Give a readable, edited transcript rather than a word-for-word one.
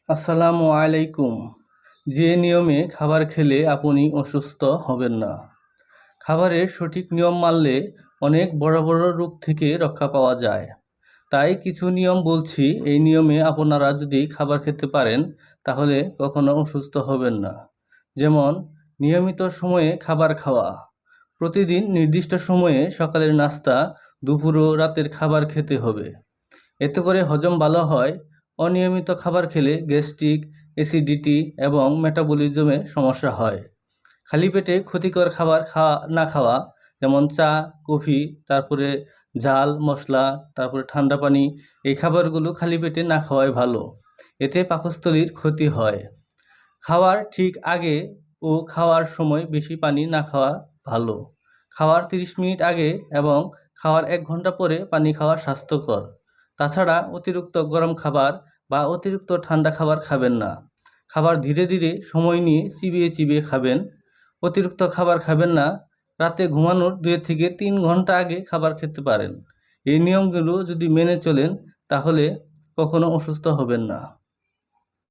আসসালামু আলাইকুম। যে নিয়মে খাবার খেলে আপনি অসুস্থ হবেন না। খাবারের সঠিক নিয়ম মানলে অনেক বড় বড় রোগ থেকে রক্ষা পাওয়া যায়। তাই কিছু নিয়ম বলছি, এই নিয়মে আপনারা যদি খাবার খেতে পারেন তাহলে কখনো অসুস্থ হবেন না। যেমন নিয়মিত সময়ে খাবার খাওয়া। প্রতিদিন নির্দিষ্ট সময়ে সকালের নাস্তা, দুপুর ও রাতের খাবার খেতে হবে। এতে করে হজম ভালো হয়। অনিয়মিত খাবার খেলে গ্যাস্ট্রিক, অ্যাসিডিটি এবং মেটাবলিজমে সমস্যা হয়। খালি পেটে ক্ষতিকর খাবার না খাওয়া, যেমন চা, কফি, তারপরে ঝাল মশলা, তারপরে ঠান্ডা পানি, এই খাবারগুলো খালি পেটে না খাওয়াই ভালো। এতে পাকস্থলীর ক্ষতি হয়। খাওয়ার ঠিক আগে ও খাওয়ার সময় বেশি পানি না খাওয়া ভালো। খাওয়ার 30 মিনিট আগে এবং খাওয়ার 1 ঘন্টা পরে পানি খাওয়া স্বাস্থ্যকর। তাছাড়া অতিরিক্ত গরম খাবার বা অতিরিক্ত ঠান্ডা খাবার খাবেন না। খাবার ধীরে ধীরে সময় নিয়ে চিবিয়ে চিবিয়ে খাবেন। অতিরিক্ত খাবার খাবেন না। রাতে ঘুমানোর 2 থেকে 3 ঘন্টা আগে খাবার খেতে পারেন। এই নিয়মগুলো যদি মেনে চলেন তাহলে কখনো অসুস্থ হবেন না।